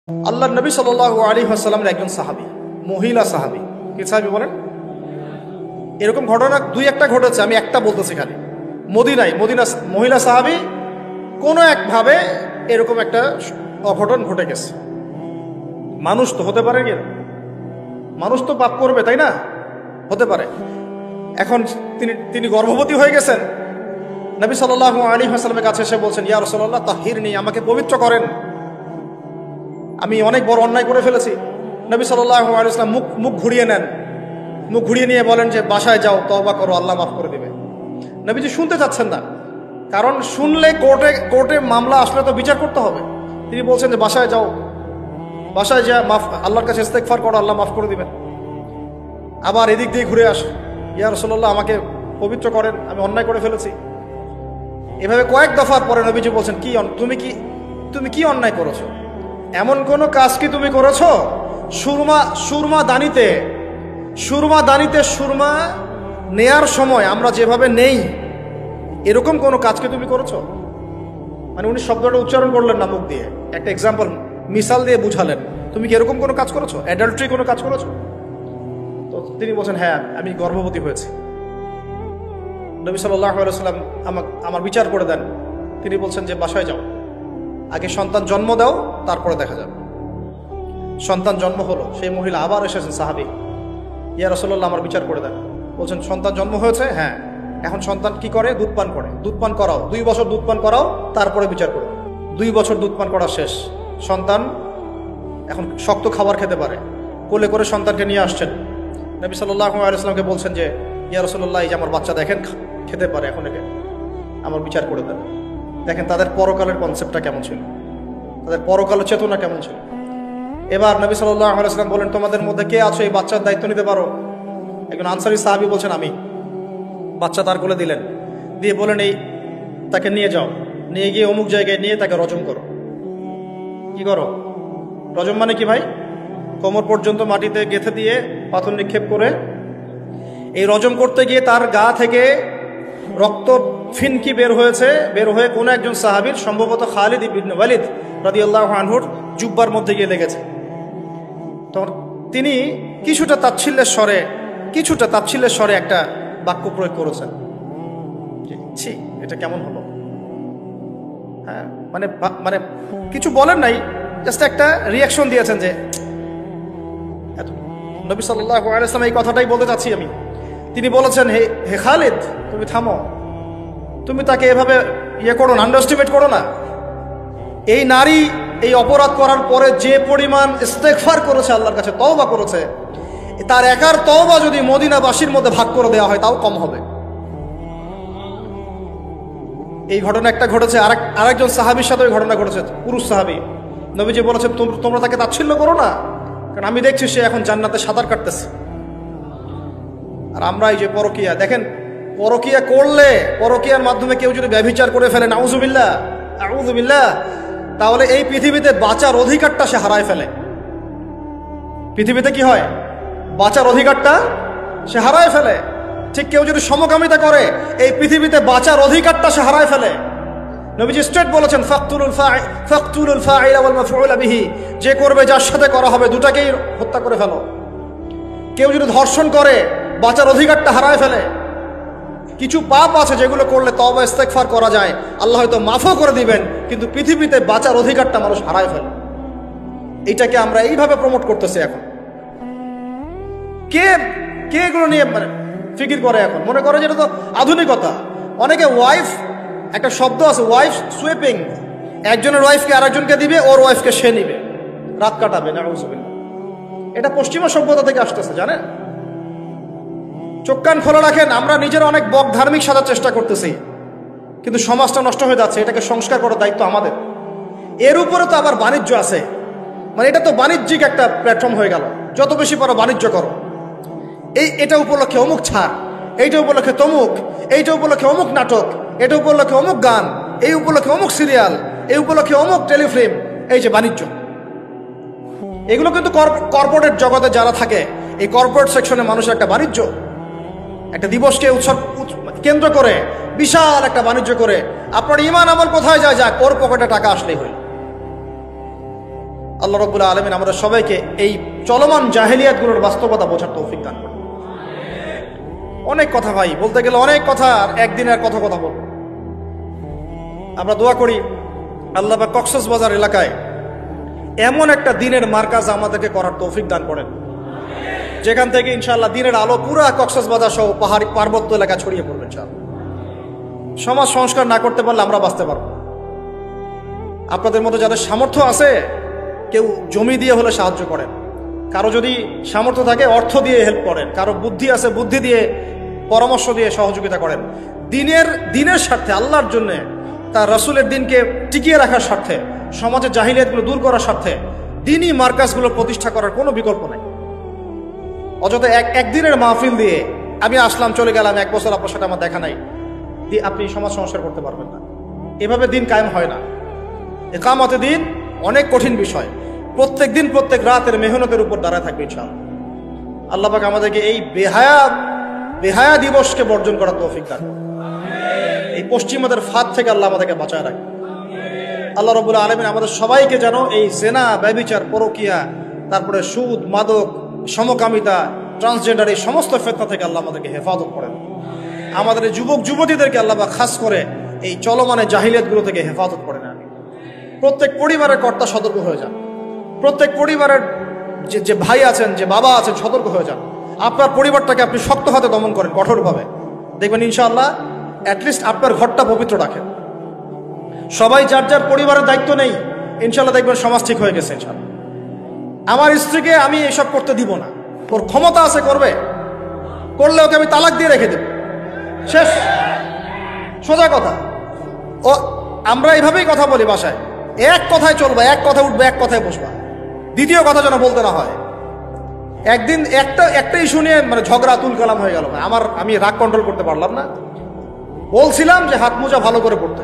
আল্লাহ নবী সাল্লাল্লাহু আলাইহি ওয়াসাল্লামের একজন সাহাবী, মহিলা সাহাবী। কি সাহাবী বলেন? এরকম ঘটনা দুই একটা ঘটেছে, আমি একটা বলতেছি খালি। মদিনা মহিলা সাহাবী কোনো একভাবে এরকম একটা অঘটন ঘটে গেছে। মানুষ তো হতে পারে, কি মানুষ তো পাপ করবে, তাই না? হতে পারে। এখন তিনি গর্ভবতী হয়ে গেছেন। নবী সাল্লাল্লাহু আলাইহি ওয়াসাল্লামের কাছে এসে বলছেন, ইয়া রাসূলুল্লাহ তাহহিরনি, আমাকে পবিত্র করেন, আমি অনেক বড় অন্যায় করে ফেলেছি। নবী সাল্লাল্লাহু আলাইহি ওয়াসাল্লাম মুখ ঘুরিয়ে নেন, মুখ ঘুরিয়ে নিয়ে বলেন যে বাসায় যাও, তওবা করো, আল্লাহ মাফ করে দেবে। নবীজি শুনতে চাচ্ছেন না, কারণ শুনলে কোর্টে মামলা আসলে তো বিচার করতে হবে। তিনি বলছেন যে বাসায় যাও, বাসায় যা মাফ, আল্লাহর কাছে ইস্তেগফার করো, আল্লাহ মাফ করে দিবেন। আবার এদিক দিয়ে ঘুরে আস, ইয়া রাসূলুল্লাহ আমাকে পবিত্র করেন, আমি অন্যায় করে ফেলেছি। এভাবে কয়েক দফার পরে নবীজি বলছেন, তুমি কি অন্যায় করেছো? এমন কোন কাজ কি তুমি করেছো? সুরমা দানিতে সুরমা নেয়ার সময় আমরা যেভাবে নেই, এরকম কোন কাজকে তুমি করেছো? মানে উনি শব্দটা উচ্চারণ করলেন না, মুখ দিয়ে একটা এক্সাম্পল, মিসাল দিয়ে বুঝালেন, তুমি কি এরকম কোনো কাজ করেছো? অ্যাডাল্ট্রি কোনো কাজ করেছো? তো তিনি বলছেন, হ্যাঁ, আমি গর্ভবতী হয়েছি। নবী সাল্লাল্লাহু আলাইহি ওয়াসাল্লাম আমার বিচার করে দেন। তিনি বলছেন যে বাসায় যাও, আগে সন্তান জন্ম দাও, তারপরে দেখা যাবে। সন্তান জন্ম হলো, সেই মহিলা আবার এসেছেন সাহাবী, ইয়া রাসূলুল্লাহ আমার বিচার করে দেন। বলছেন সন্তান জন্ম হয়েছে, হ্যাঁ, এখন সন্তান কি করে? দুধ পান করে। দুধ পান করাও, 2 বছর দুধ পান করাও, তারপরে বিচার করো। 2 বছর দুধ পান করা শেষ, সন্তান এখন শক্ত খাবার খেতে পারে। কোলে করে সন্তানকে নিয়ে আসছেন। নবী সাল্লাল্লাহু আলাইহি ওয়াসাল্লামকে বলছেন যে ইয়া রাসূলুল্লাহ, এই যে আমার বাচ্চা দেখেন খেতে পারে, এখন একে আমার বিচার করে দেন। দেখেন তাদের পরকালের কনসেপ্টটা কেমন ছিল, তাদের পরকালের চেতনা কেমন ছিল। এবার নবী সাল্লাল্লাহু আলাইহি ওয়াসাল্লাম বলেন, তোমাদের মধ্যে কে আছো এই বাচ্চার দায়িত্ব নিতে পারো? একজন আনসারী সাহাবী বলছেন, আমি। বাচ্চা তার কোলে দিলেন, দিয়ে বলেন, এই তাকে নিয়ে যাও, নিয়ে গিয়ে অমুক জায়গায় নিয়ে তাকে রজম করো। কি করো? রজম মানে কি ভাই? কোমর পর্যন্ত মাটিতে গেঁথে দিয়ে পাথর নিক্ষেপ করে, এই রজম করতে গিয়ে তার গা থেকে রক্ত ফিনকি বের হয়ে কোনো একজন সাহাবীর, সম্ভবত খালিদ ইবনে ওয়ালিদ রাদিয়াল্লাহু আনহুর জুব্বার মধ্যে গিয়ে লেগেছে। তখন তিনি কিছুটা তাচ্ছিল্যের স্বরে একটা বাক্য প্রয়োগ করেছেন, ছি, এটা কেমন হলো? হ্যাঁ, মানে কিছু বলেন নাই, জাস্ট একটা রিয়াকশন দিয়েছেন যে এত। নবী সাল্লাল্লাহু আলাইহি ওয়াসাল্লাম এই কথাটাই বলতে চাচ্ছি আমি। তিনি বলেছেন, হে খালিদ, তুমি থামো, তুমি তাকে এভাবে করো না, আন্ডারস্টিমেট করো না। এই নারী এই অপরাধ করার পরে যে পরিমাণ ইস্তেগফার করেছে, আল্লাহর কাছে তওবা করেছে, তার একার তওবা যদি মদিনাবাসীর মধ্যে ভাগ করে দেওয়া হয় তাও কম হবে। এই ঘটনা একটা ঘটেছে, আরেকজন সাহাবীর সাথে ওই ঘটনা ঘটেছে, পুরুষ সাহাবী। নবীজি বলেছেন, তোমরা তাকে তাচ্ছিল্য করো না, কারণ আমি দেখছি সে এখন জান্নাতে সাঁতার কাটতেছে। আর আমরা এই যে পরকিয়া, দেখেন পরকিয়া করলে, পরকিয়ার মাধ্যমে কেউ যদি ব্যভিচার করে ফেলে, নাউযুবিল্লাহ, তাহলে এই পৃথিবীতে বাঁচার অধিকারটা সে হারায় ফেলে। পৃথিবীতে কি হয়? বাঁচার অধিকারটা সে হারায় ফেলে। ঠিক কেউ যদি সমকামিতা করে, এই পৃথিবীতে বাঁচার অধিকারটা সে হারায় ফেলে। নবীজি স্ট্রেট বলেছেন, ফাকতুলুল ফাইলা ওয়াল মাফউলা বিহি, যে করবে যার সাথে করা হবে দুটাকেই হত্যা করে ফেলো। কেউ যদি ধর্ষণ করে, বাঁচার অধিকারটা হারায় ফেলে। কিছু পাপ আছে যেগুলো করলে তওবা ইস্তেগফার করা যায়, আল্লাহ হয়তো মাফও করে দিবেন, কিন্তু পৃথিবীতে বাঁচার অধিকারটা মানুষ হারায় ফেলে। এইটাকে আমরা এইভাবে প্রমোট করতেছি এখন। কে এগুলো নিয়ে ফিকির করে? এখন মনে করে যেটা তো আধুনিকতা। অনেকে ওয়াইফ, একটা শব্দ আছে ওয়াইফ সুইপিং, একজনের ওয়াইফকে আরেকজনকে দিবে, ওর ওয়াইফকে সে নিবে, রাত কাটাবে। নাউযুবিল্লাহ, এটা পশ্চিমা সভ্যতা থেকে আসতেছে, জানেন? চোখ কান খোলা রাখেন, আমরা নিজেরা অনেক বক ধার্মিক সাজার চেষ্টা করতেছি, কিন্তু সমাজটা নষ্ট হয়ে যাচ্ছে। এটাকে সংস্কার করার দায়িত্ব আমাদের। এর উপরে তো আবার বাণিজ্য আছে, মানে এটা তো বাণিজ্যিক একটা প্ল্যাটফর্ম হয়ে গেল। যত বেশি পারো বাণিজ্য করো, এটা উপলক্ষে অমুক ছাড়, এইটা উপলক্ষে তমুক, এইটা উপলক্ষে অমুক নাটক, এটা উপলক্ষে অমুক গান, এই উপলক্ষে অমুক সিরিয়াল, এই উপলক্ষে অমুক টেলিফিল্ম। এই যে বাণিজ্য, এগুলো কিন্তু কর্পোরেট জগতে যারা থাকে, এই কর্পোরেট সেকশনে মানুষের একটা বাণিজ্য, একটা দিবসকে উৎসব কেন্দ্র করে বিশাল একটা বাণিজ্য করে আপনার ঈমান আমল কোথায় যায়? যাক, ওর পকেটে টাকা আসলেই হইল। আল্লাহ রাব্বুল আলামিন আমাদের সবাইকে এই চলমান জাহেলিয়াতগুলোর বাস্তবতা বোঝার তৌফিক দান করুন। অনেক কথা ভাই, বলতে গেলে অনেক কথা, আর একদিনের কথা বলবো। আমরা দোয়া করি আল্লাহ পাক কক্সবাজার এলাকায় এমন একটা দিনের মার্কাজ আমাদেরকে করার তৌফিক দান করেন, যেখান থেকে ইনশাআল্লাহ দিনের আলো পুরা কক্সবাজার সহ পাহাড়ি পার্বত্য এলাকা ছড়িয়ে পড়বে ইনশাআল্লাহ। সমাজ সংস্কার না করতে পারলে আমরা বাঁচতে পারবো। আপনাদের মধ্যে যাদের সামর্থ্য আছে, কেউ জমি দিয়ে হলে সাহায্য করেন, কারো যদি সামর্থ্য থাকে অর্থ দিয়ে হেল্প করেন, কারো বুদ্ধি আছে বুদ্ধি দিয়ে পরামর্শ দিয়ে সহযোগিতা করেন। দিনের স্বার্থে, আল্লাহর জন্যে, তার রাসূলের দিনকে টিকিয়ে রাখার স্বার্থে, সমাজের জাহিলিয়াতগুলো দূর করার স্বার্থে দিনই মার্কাজগুলো প্রতিষ্ঠা করার কোনো বিকল্প নেই। অযথা একদিনের মাহফিল দিয়ে আমি আসলাম চলে গেলাম, 1 বছর আপনার সাথে আমার দেখা নাই, দিয়ে আপনি সমাজ সংস্কার করতে পারবেন না। এভাবে দিন কায়েম হয় না। ইকামতে দিন অনেক কঠিন বিষয়। প্রত্যেক দিন প্রত্যেক রাতের মেহনতের উপর দাঁড়ায় থাকবে ইনশাআল্লাহ। আল্লাহ পাক আমাদেরকে এই বেহায়া দিবসকে বর্জন করার তৌফিক দান করুন। এই পশ্চিমাদের ফাঁদ থেকে আল্লাহ আমাদেরকে বাঁচায় রাখে। আল্লাহ রাব্বুল আলামিন আমাদের সবাইকে যেন এই জেনা, ব্যভিচার, পরকিয়া, তারপরে সুদ, মাদক, সমকামিতা, ট্রান্সজেন্ডার, এই সমস্ত ফিতনা থেকে আল্লাহ আমাদেরকে হেফাজত করেন। আমাদের এই যুবক যুবতীদেরকে আল্লাহ পাক খাস করে এই চলমানে জাহিলিয়াতগুলো থেকে হেফাজত করেন। প্রত্যেক পরিবারের কর্তা সতর্ক হয়ে যান। প্রত্যেক পরিবারের যে ভাই আছেন, যে বাবা আছেন, সতর্ক হয়ে যান। আপনার পরিবারটাকে আপনি শক্ত হাতে দমন করেন, কঠোরভাবে। দেখবেন ইনশাআল্লাহ অ্যাটলিস্ট আপনার ঘরটা পবিত্র রাখেন। সবাই যার যার পরিবারের দায়িত্ব নেই, ইনশাআল্লাহ দেখবেন সমাজ ঠিক হয়ে গেছে ইনশাআল্লাহ। আমার স্ত্রীকে আমি এসব করতে দিব না, ওর ক্ষমতা আছে করবে, করলে ওকে আমি তালাক দিয়ে রেখে দেব, শেষ, সোজা কথা। ও আমরা এইভাবেই কথা বলি বাসায়, এক কথায় চলবা, এক কথা উঠবে, এক কথায় বসবা, দ্বিতীয় কথা যেন বলতে না হয়। একদিন একটা ইস্যু নিয়ে মানে ঝগড়া তুল কালাম হয়ে গেল। আমি রাগ কন্ট্রোল করতে পারলাম না। বলছিলাম যে হাত মোজা ভালো করে পড়তে।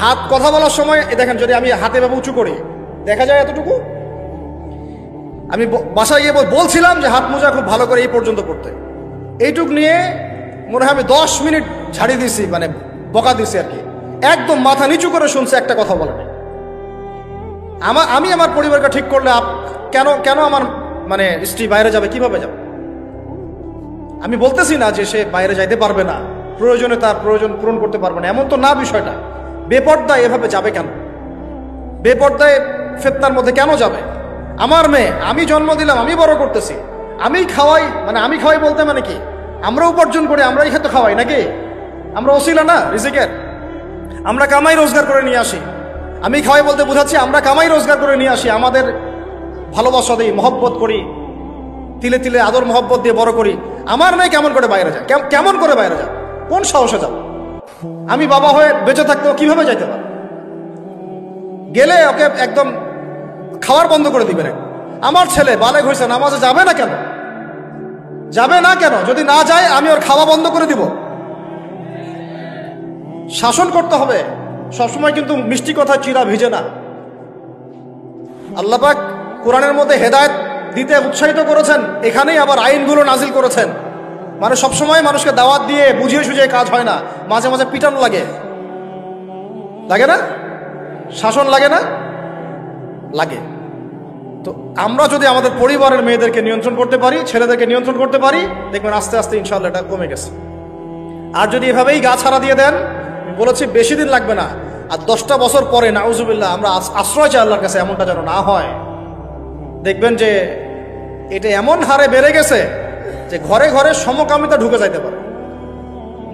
হাত কথা বলার সময় দেখেন, যদি আমি হাতে ভাবে উঁচু করি দেখা যায় এতটুকু। আমি বাসায় গিয়ে বলছিলাম যে হাত মোজা খুব ভালো করে এই পর্যন্ত পড়তে। এইটুক নিয়ে মনে হয় আমি 10 মিনিট ঝাড়ি দিছি, মানে বকা দিছি আর কি। একদম মাথা নিচু করে শুনছে, একটা কথা বলে নাই। আমি আমার পরিবারকে ঠিক করলে কেন আমার মানে স্ত্রী বাইরে যাবে, কিভাবে যাবে? আমি বলতেছি না যে সে বাইরে যাইতে পারবে না, প্রয়োজনে তার প্রয়োজন পূরণ করতে পারবে না, এমন তো না বিষয়টা। বেপর্দায় এভাবে যাবে কেন? বেপর্দায় ফিতনার মধ্যে কেন যাবে? আমার মেয়ে, আমি জন্ম দিলাম, আমি বড় করতেছি, আমি খাওয়াই, মানে আমি খাওয়াই বলতে মানে কি, আমরা উপার্জন করি, আমরাই খেতে খাওয়াই নাকি? আমরা ওসিলা না রিজিকের, আমরা কামাই রোজগার করে নিয়ে আসি। আমি খাওয়াই বলতে বোঝাচ্ছি আমরা কামাই রোজগার করে নিয়ে আসি, আমাদের ভালোবাসা দিই, মহব্বত করি, তিলে তিলে আদর মহব্বত দিয়ে বড় করি। আমার মেয়ে কেমন করে বাইরে যায়? কেমন করে বাইরে যায়? কোন সাহসে যাবে? আমি বাবা হয়ে বেঁচে থাকতে ও কিভাবে যাইতে পারে? গেলে ওকে একদম খাওয়ার বন্ধ করে দিবেন। আমার ছেলে বালেগ হয়েছে, নামাজে যাবে না কেন? যাবে না কেন? যদি না যায় আমি ওর খাওয়া বন্ধ করে দিব। শাসন করতে হবে সবসময়, কিন্তু মিষ্টি কথা চিরা ভিজে না। আল্লাহ পাক কোরআনের মধ্যে হেদায়েত দিতে উৎসাহিত করেছেন, এখানেই আবার আইনগুলো নাজিল করেছেন। মানে সবসময় মানুষকে দাওয়াত দিয়ে বুঝিয়ে সুঝিয়ে কাজ হয় না, মাঝে মাঝে পিটানো লাগে না? শাসন লাগে না? লাগে। তো আমরা যদি আমাদের পরিবারের মেয়েদেরকে নিয়ন্ত্রণ করতে পারি, ছেলেদেরকে নিয়ন্ত্রণ করতে পারি, দেখবেন আস্তে আস্তে ইনশাআল্লাহ এটা কমে গেছে। আর যদি এভাবেই গা ছাড়া দিয়ে দেন, বলেছি বেশি দিন লাগবে না, আর 10টা বছর পরে নাউজুবিল্লাহ আমরা আশ্রয় চাই আল্লাহর কাছে, এমনটা যেন না হয়। দেখবেন যে এটা এমন হারে বেড়ে গেছে যে ঘরে ঘরে সমকামিতা ঢুকে যাইতে পারে।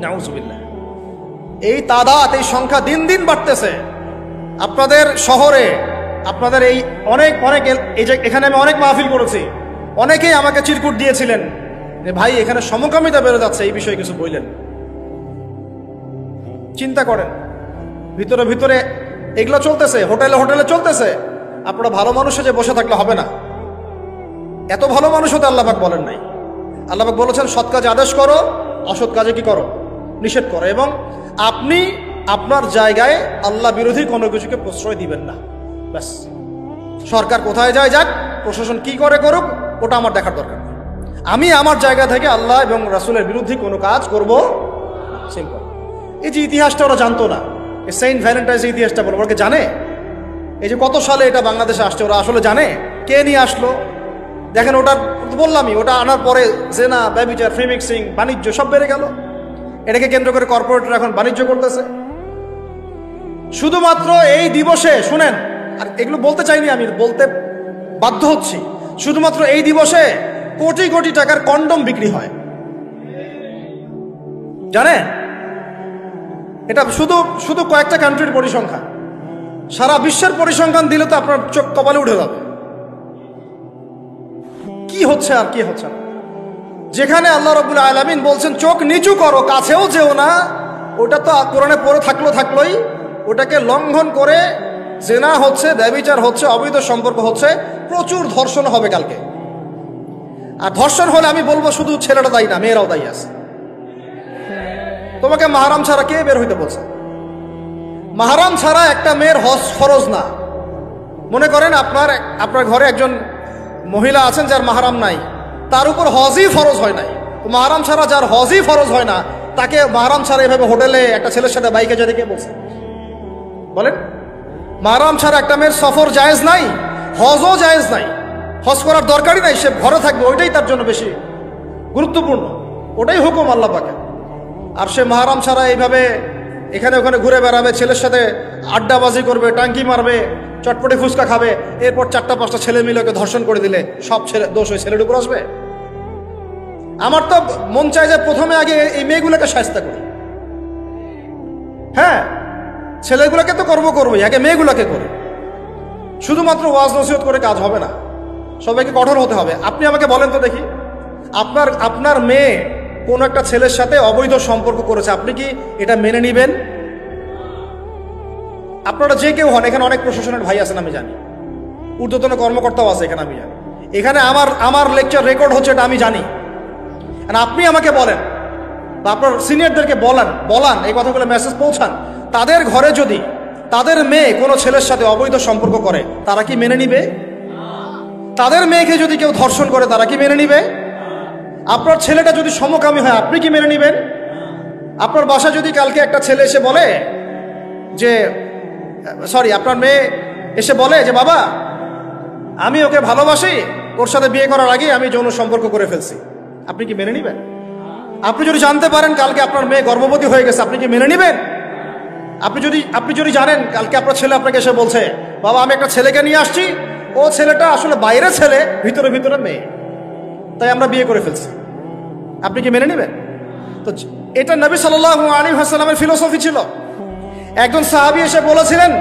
নাউজুবিল্লাহ, এই তাদাত, এই সংখ্যা দিন দিন বাড়তেছে। আপনাদের শহরে, আপনাদের এই অনেক এই যে এখানে আমি অনেক মাহফিল করেছি, অনেকেই আমাকে চিরকুট দিয়েছিলেন যে ভাই এখানে সমকামিতা বেড়ে যাচ্ছে, এই বিষয়ে কিছু বললেন। চিন্তা করেন, ভিতরে ভিতরে এগুলো চলতেছে, হোটেলে হোটেলে চলতেছে। আপনারা ভালো মানুষে যে বসে থাকলে হবে না। এত ভালো মানুষ হতে আল্লাহ পাক বলেন নাই। আল্লাহ পাক বলেছেন সৎ কাজে আদেশ করো, অসৎ কাজে কি করো? নিষেধ করো। এবং আপনি আপনার জায়গায় আল্লাহ বিরোধী কোনো কিছুকে প্রশ্রয় দিবেন না। ব্যাস, সরকার কোথায় যায় যাক, প্রশাসন কি করে করুক, ওটা আমার দেখার দরকার। আমি আমার জায়গা থেকে আল্লাহ এবং রাসূলের বিরুদ্ধে কোনো কাজ করব। সিম্পল। এই যে ইতিহাসটা ওরা জানতো না, এই সেন্ট ভ্যালেন্টাইন্স ইতিহাসটা বলো, ওরা জানে? এই যে কত সালে এটা বাংলাদেশে আসছে, ওরা আসলে জানে কে নিয়ে আসলো? দেখেন, ওটা বললামই, ওটা আনার পরে জেনা, ব্যভিচার, ফ্রি মিক্সিং, বাণিজ্য সব বেড়ে গেল। এটাকে কেন্দ্র করে কর্পোরেটরা এখন বাণিজ্য করতেছে। শুধুমাত্র এই দিবসে, শুনেন, আর এগুলো বলতে চাইনি, আমি বলতে বাধ্য হচ্ছি, শুধুমাত্র এই দিবসে কোটি কোটি টাকার কন্ডম বিক্রি হয়, জানেন? এটা শুধু শুধু কয়েকটা কান্ট্রির পরিসংখ্যান। সারা বিশ্বের পরিসংখ্যান দিলে তো আপনার চোখ কপালে উঠে যাবে। কি হচ্ছে আর কি হচ্ছে না। যেখানে আল্লাহ রাব্বুল আলামিন বলছেন চোখ নিচু করো, কাছেও যেও না, ওটা তো কোরআনে পড়ে থাকলোই, ওটাকে লঙ্ঘন করে জেনা হচ্ছে, ব্যভিচার হচ্ছে, অবৈধ সম্পর্ক হচ্ছে, প্রচুর ধর্ষণ হবে কালকে। আর ধর্ষণ হলে আমি বলবো শুধু ছেলেটা দায়ী না, মেয়েরাও দায়ী আছে। তোমাকে মাহরাম ছাড়া কে বের হইতে বলছে? মাহরাম ছাড়া একটা মেয়ের হজ ফরজ না। মনে করেন আপনার ঘরে একজন মহিলা আছেন যার মাহরাম নাই, তার উপর হজই ফরজ হয় নাই। মাহরাম ছাড়া যার হজই ফরজ হয় না, তাকে মাহরাম ছাড়া এভাবে হোটেলে একটা ছেলের সাথে বাইকে যেতে কে বলছে? বলেন, মাহরাম ছাড়া একটা মেয়ের সফর জায়েজ নাই, হজও জায়েজ নাই, হজ করার দরকারই নাই, সে ঘরে থাকবে, ওইটাই তার জন্য বেশি গুরুত্বপূর্ণ, ওটাই হুকুম আল্লাহ পাকের। আর সে মাহরাম ছাড়া এইভাবে এখানে ওখানে ঘুরে বেড়াবে, ছেলের সাথে আড্ডাবাজি করবে, টাঙ্কি মারবে, চটপটি ফুচকা খাবে, এরপর 4-5টা ছেলে মিলে ওকে ধর্ষণ করে দিলে সব ছেলে দোষ ওই ছেলের উপর আসবে? আমার তো মন চায় যে প্রথমে আগে এই মেয়েগুলোকে শায়েস্তা করি। হ্যাঁ, ছেলেগুলোকে তো করবোই, আগে মেয়েগুলোকে করি। শুধুমাত্র ওয়াজ নসিহত করে কাজ হবে না, সবাইকে কঠোর হতে হবে। আপনি আমাকে বলেন তো দেখি, আপনার মেয়ে কোন একটা ছেলের সাথে অবৈধ সম্পর্ক করেছে, আপনি কি এটা মেনে নিবেন? আপনারা যে কেউ হন, এখানে অনেক প্রশাসনের ভাই আছেন আমি জানি, ঊর্ধ্বতন কর্মকর্তাও আছে এখানে আমি জানি, এখানে আমার লেকচার রেকর্ড হচ্ছে এটা আমি জানি। আপনি আমাকে বলেন বা আপনার সিনিয়রদেরকে বলান এই কথাগুলো মেসেজ পৌঁছান, তাদের ঘরে যদি তাদের মেয়ে কোনো ছেলের সাথে অবৈধ সম্পর্ক করে, তারা কি মেনে নিবে? তাদের মেয়েকে যদি কেউ ধর্ষণ করে, তারা কি মেনে নিবে? আপনার ছেলেটা যদি সমকামী হয়, আপনি কি মেনে নিবেন? আপনার বাসায় যদি কালকে একটা ছেলে এসে বলে যে আপনার মেয়ে এসে বলে যে বাবা আমি ওকে ভালোবাসি, ওর সাথে বিয়ে করার আগে আমি যৌন সম্পর্ক করে ফেলছি, আপনি কি মেনে নিবেন? আপনি যদি জানতে পারেন কালকে আপনার মেয়ে গর্ভবতী হয়ে গেছে, আপনি কি মেনে নিবেন? আপনি যদি জানেন কালকে আপনার ছেলে আপনাকে এসে বলছে বাবা আমি একটা ছেলেকে নিয়ে আসছি, ও ছেলেটা আসলে বাইরে ছেলে, ভিতরে ভিতরে মেয়ে, তাই আমরা বিয়ে করে ফেলছি, আপনি কি মেনে নেবেন? তো এটা নবী সাল্লাল্লাহু আলাইহি ওয়াসাল্লামের ফিলোসফি ছিল। একজন সাহাবী এসে বলেছিলেন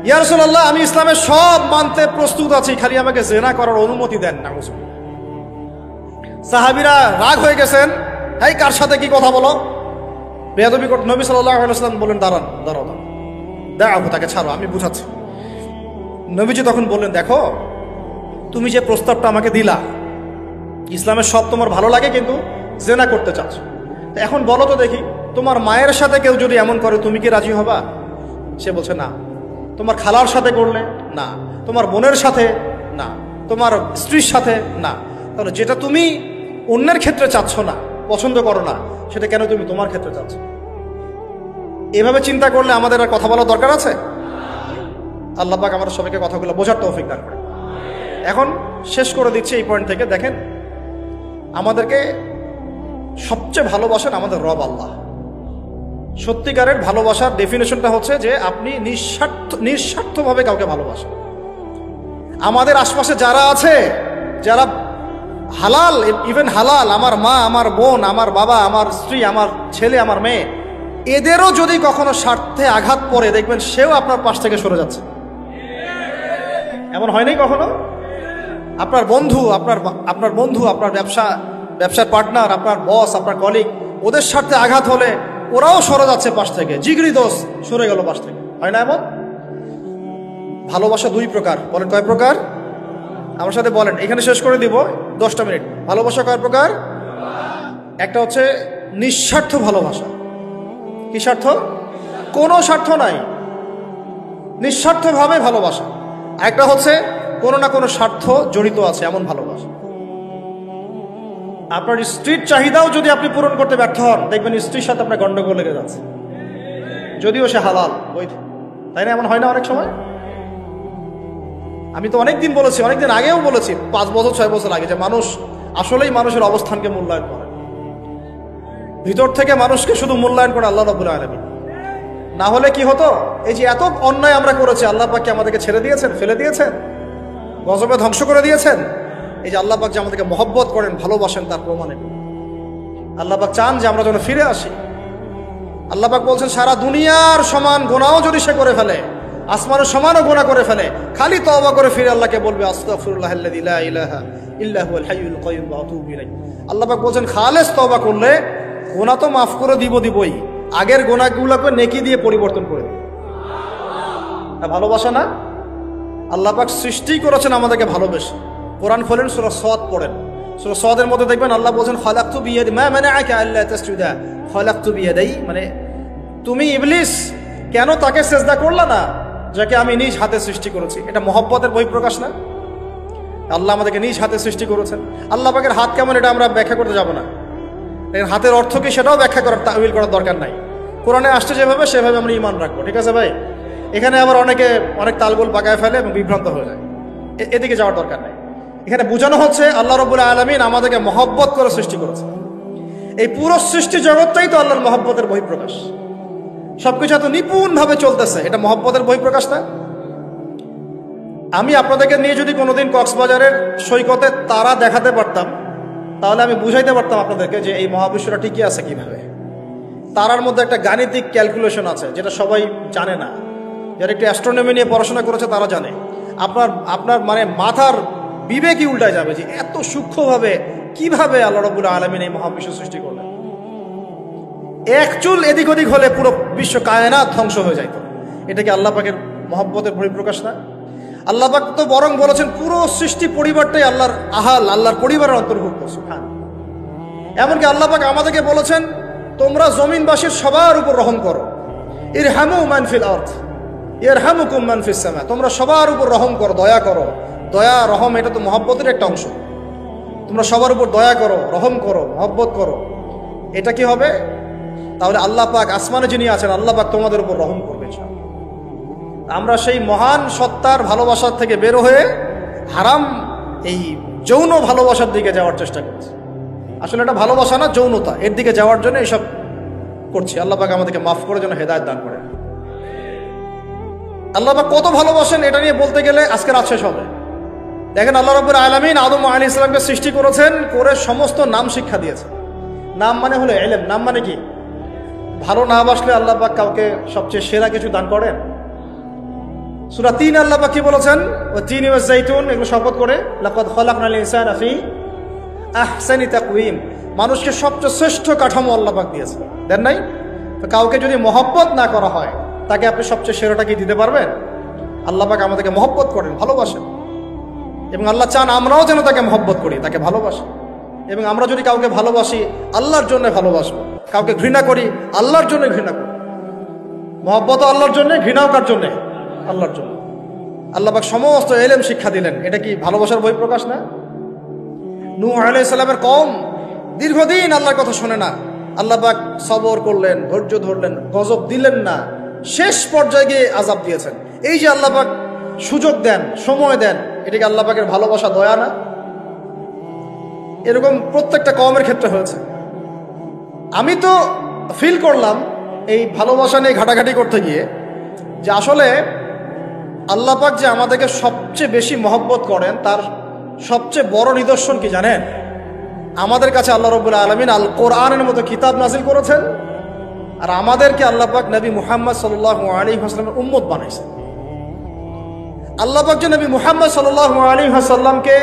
ইয়া রাসূলুল্লাহ আমি ইসলামের সব মানতে প্রস্তুত আছি, খালি আমাকে জিনা করার অনুমতি দেন না। সাহাবীরা রাগ হয়ে গেছেন, এই কার সাথে কি কথা বলো, বেয়াদবি করতে। নবী সাল্লাল্লাহু আলাইহি ওয়াসাল্লাম বললেন দাঁড়াও, তাকে ছাড়ো, আমি বুঝাচ্ছি। নবীজি তখন বললেন দেখো তুমি যে প্রস্তাবটা আমাকে দিলা, ইসলামের সব তোমার ভালো লাগে কিন্তু জেনা করতে চাচ্ছ, এখন বলো তো দেখি তোমার মায়ের সাথে কেউ যদি এমন করে তুমি কি রাজি হবা? সে বলছে না। তোমার খালার সাথে করলে না, তোমার বোনের সাথে না, তোমার স্ত্রীর সাথে না, তাহলে যেটা তুমি অন্যের ক্ষেত্রে চাচ্ছ না, পছন্দ করো না, সেটা কেন তুমি তোমার ক্ষেত্রে চাচ্ছ? এভাবে চিন্তা করলে আমাদের আর কথা বলার দরকার আছে? আল্লাহ পাক আমাদের সবাইকে কথাগুলো বোঝার তৌফিক দান করে। এখন শেষ করে দিচ্ছি এই পয়েন্ট থেকে। দেখেন, আমাদেরকে সবচেয়ে ভালোবাসেন আমাদের রব আল্লাহ। সত্যিকারের ভালোবাসার ডেফিনেশনটা হচ্ছে যে আপনি নিঃস্বার্থভাবে কাউকে ভালোবাসেন। আমাদের আশপাশে যারা আছে, যারা হালাল, ইভেন হালাল, আমার মা, আমার বোন, আমার বাবা, আমার স্ত্রী, আমার ছেলে, আমার মেয়ে, এদেরও যদি কখনো স্বার্থে আঘাত পড়ে, দেখবেন সেও আপনার পাশ থেকে সরে যাচ্ছে। এমন হয় নাই কখনো? আপনার বন্ধু, আপনার ব্যবসার পার্টনার, আপনার বস, আপনার কলিগ, ওদের স্বার্থে আঘাত হলে ওরাও সরে যাচ্ছে পাশ থেকে, জিগরি দোষ সরে গেল পাশ থেকে, হয় না এমন? ভালোবাসা দুই প্রকার, বলেন কয় প্রকার? আমার সাথে বলেন, এখানে শেষ করে দিব 10টা মিনিট। ভালোবাসা কয় প্রকার? একটা হচ্ছে নিঃস্বার্থ ভালোবাসা। কি স্বার্থ? কোনো স্বার্থ নাই, নিঃস্বার্থভাবে ভালোবাসা। একটা হচ্ছে কোনো না কোনো স্বার্থ জড়িত আছে এমন ভালোবাসা। আপনার স্ত্রীর চাহিদাও যদি আপনি পূরণ করতে ব্যর্থ হন, দেখবেন স্ত্রীর সাথে আপনার গন্ডগোল লেগে যাচ্ছে, যদিও সে হালাল বৈধ, তাই না? এমন হয় না অনেক সময়? আমি তো অনেকদিন বলেছি, অনেকদিন আগেও বলেছি, 5 বছর 6 বছর আগে, যে মানুষ আসলেই মানুষের অবস্থানকে মূল্যায়ন করে, ভিতর থেকে মানুষকে শুধু মূল্যায়ন করে আল্লাহ রাব্বুল আলামিন। না হলে কি হতো, এই যে এত অন্যায় আমরা করেছি, আল্লাহ পাক কি আমাদেরকে ছেড়ে দিয়েছেন, ফেলে দিয়েছেন, গজবে ধ্বংস করে দিয়েছেন? এই যে আল্লাহ পাক যে আমাদেরকে মহব্বত করেন, ভালোবাসেন, তার প্রমাণে আল্লাহ পাক চান যে আমরা যেন ফিরে আসি। আল্লাহ পাক বলছেন সারা দুনিয়ার সমান গুনাহও যদি সে করে ফেলে, আসমানের সমানও গুনাহ করে ফেলে, খালি তওবা করে ফিরে আল্লাহকে বলবে আস্তাগফিরুল্লাহাল্লাযী লা ইলাহা ইল্লা হুয়াল হাইয়ুল কাইয়্যুম ওয়া আতুবু ইলাইহি। আল্লাহ পাক বলছেন খালেস তওবা করলে গুনাহ তো মাফ করে দিবই, আগের গুনাহগুলোকে নেকি দিয়ে পরিবর্তন করে দেব। ভালোবাসা না? আল্লাহ পাক সৃষ্টি করেছেন আমাদেরকে ভালোবেসে। কোরআন খোলেন, সূরা সদ পড়েন, সূরা সদের মধ্যে দেখবেন আল্লাহ বলছেন খালাকতু বিয়াদি মা মানাআকা আল্লা তাসজুদা খালাকতু বিয়াদাই, মানে তুমি ইবলিস কেন তাকে সিজদা করলা না যাকে আমি নিজ হাতে সৃষ্টি করেছি। এটা মহব্বতের বহিঃপ্রকাশ না? আল্লাহ আমাদেরকে নিজ হাতে সৃষ্টি করেছেন। আল্লাহ পাকের হাত কেমন এটা আমরা ব্যাখ্যা করতে যাব না, হাতের অর্থ কি সেটাও ব্যাখ্যা করার, তাউইল করার দরকার নাই। কোরআনে আসছে যেভাবে সেভাবে আমরা ঈমান রাখবো, ঠিক আছে ভাই? এখানে আবার অনেকে অনেক তালগোল পাকায় ফেলে এবং বিভ্রান্ত হয়ে যায়, এদিকে যাওয়ার দরকার নাই। এখানে বোঝানো হচ্ছে আল্লাহ রাব্বুল আলামিন আমাদেরকে মহব্বত করে সৃষ্টি করেছে। এই পুরো সৃষ্টি জগৎটাই তো আল্লাহর মহব্বতের বহিঃপ্রকাশ। সবকিছু এত নিপুণভাবে চলতেছে, এটা মহব্বতের বহিঃপ্রকাশ না? আমি আপনাদেরকে নিয়ে যদি কোনোদিন কক্সবাজারের সৈকতে তারা দেখাতে পারতাম, তাহলে আমি বুঝাইতে পারতাম আপনাদেরকে যে এই মহাবিশ্বটা ঠিকই আছে কিভাবে। তারার মধ্যে একটা গাণিতিক ক্যালকুলেশন আছে যেটা সবাই জানে না, যারা একটু অ্যাস্ট্রোনমি নিয়ে পড়াশোনা করেছে তারা জানে। আপনার মানে মাথার বিবেকই উল্টায় যাবে যে এত সূক্ষ্মভাবে কিভাবে আল্লাহ রাব্বুল আলামিন এই মহাবিশ্ব সৃষ্টি করলেন। এক চুল এদিক ওদিক হলে পুরো বিশ্ব কায়নাত ধ্বংস হয়ে যাইত। এটা কি আল্লাহ পাকের মহব্বতের পরিপ্রকাশ না? আল্লাহ পাক তো বরং বলেছেন পুরো সৃষ্টি পরিবারটাই আল্লাহর আহাল, আল্লাহর পরিবারের অন্তর্ভুক্ত। সুবহান। এমনকি আল্লাহ পাক আমাদেরকে বলেছেন তোমরা জমিনবাসীর সবার উপর রহম করো, ইরহামু মান ফিল আরদ ইয়ারহামুকুম মান ফিস সামা, তোমরা সবার উপর রহম করো, দয়া করো। দয়া রহম এটা তো মহব্বতের একটা অংশ। তোমরা সবার উপর দয়া করো, রহম করো, মহব্বত করো। এটা কি হবে? তাহলে আল্লাহ পাক আসমানে যিনি আছেন আল্লাহ পাক তোমাদের উপর রহম করবে। আমরা সেই মহান সত্তার ভালোবাসার থেকে বের হয়ে হারাম এই যৌন ভালোবাসার দিকে যাওয়ার চেষ্টা করছি। আসলে এটা ভালোবাসা না, যৌনতা, এর দিকে যাওয়ার জন্য এইসব করছি। আল্লাহ পাক আমাদেরকে মাফ করে যেন হেদায়েত দান করেন। আল্লাহ পাক কত ভালোবাসেন এটা নিয়ে বলতে গেলে আজকে রাত শেষ হবে। দেখেন আল্লাহ রাব্বুল আলামিন আদম আলাইহিস সালামকে সৃষ্টি করেছেন, করে সমস্ত নাম শিক্ষা দিয়েছেন। নাম মানে হলো ইলম। নাম মানে কি? ভালো না বাসলে আল্লাহ পাক কাউকে সবচেয়ে সেরা কিছু দান করেন। সূরা ৩ আল্লাহ পাক কি বলেছেন? ওয়া তিন ওয়া যাইতুন, এগুলো শপথ করে লাকাদ খালাকনাল ইনসানা ফি আহসানি তাকওয়িম, মানুষকে সবচেয়ে শ্রেষ্ঠ কাঠামো আল্লাহ পাক দিয়েছেন, দেন নাই? তো কাউকে যদি মহব্বত না করা হয় তাকে আপনি সবচেয়ে সেরাটা কি দিতে পারবেন? আল্লাহ পাক আমাদেরকে মহব্বত করেন, ভালোবাসেন, এবং আল্লাহ চান আমরাও যেন তাকে মহব্বত করি, তাকে ভালোবাসি। এবং আমরা যদি কাউকে ভালোবাসি আল্লাহর জন্য ভালোবাসবো, কাউকে ঘৃণা করি আল্লাহর জন্য ঘৃণা করি। মহব্বত আল্লাহর জন্য, ঘৃণাও কার জন্য? আল্লাহর জন্য। আল্লাহ পাক সমস্ত ইলম শিক্ষা দিলেন, এটা কি ভালোবাসার বহিঃপ্রকাশ না? নূহ আলাইহিস সালামের কওম দীর্ঘদিন আল্লাহর কথা শুনে না, আল্লাহ পাক সবর করলেন, ধৈর্য ধরলেন, গজব দিলেন না, শেষ পর্যায়ে গিয়ে আযাব দিয়েছেন। এই যে আল্লাহ পাক সুযোগ দেন, সময় দেন, এটা কি আল্লাহ পাকের ভালোবাসা, দয়া না? এরকম প্রত্যেকটা কওমের ক্ষেত্রে হয়েছে। আমি তো ফিল করলাম এই ভালোবাসা নিয়ে ঘাটাঘাটি করতে গিয়ে যে আসলে আল্লাহ পাক যে আমাদেরকে সবচেয়ে বেশি মহব্বত করেন তার সবচেয়ে বড় নিদর্শন কি জানেন? আমাদের কাছে আল্লাহ রাব্বুল আলামিন আল কোরআনের মতো কিতাব নাজিল করেছেন, আর আমাদেরকে আল্লাহ পাক নবী মুহাম্মদ সাল্লাল্লাহু আলাইহি ওয়াসাল্লামের উম্মত বানাইছেন। আল্লাহ পাক যে নবী মুহাম্মদ সাল্লাল্লাহু আলাইহি ওয়াসাল্লামকে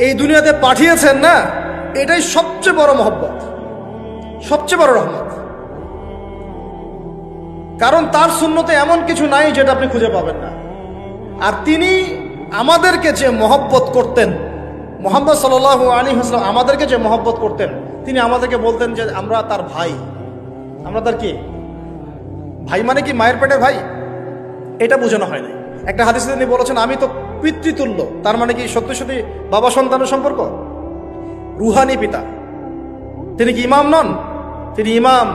এই দুনিয়াতে পাঠিয়েছেন না, এটাই সবচেয়ে বড় মহব্বত, সবচেয়ে বড় রহমত। কারণ তার সুন্নতে এমন কিছু নাই যেটা আপনি খুঁজে পাবেন না। আর তিনি আমাদেরকে যে মহব্বত করতেন, মুহাম্মদ সাল্লাল্লাহু আলাইহি ওয়াসাল্লাম আমাদেরকে যে মহব্বত করতেন, তিনি আমাদেরকে বলতেন যে আমরা তার ভাই। আমরা তার কি ভাই? মানে কি মায়ের পেটের ভাই? এটা বোঝানো হয় না। একটা হাদিসে তিনি বলেছেন আমি তো পিতৃতুল্য, তার মানে কি সত্যি সত্যি বাবা সন্তানের সম্পর্ক? রুহানি পিতা। তিনি কি ইমাম নন? তিনি ইমাম,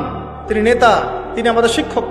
তিনি নেতা, তিনি আমাদের শিক্ষক।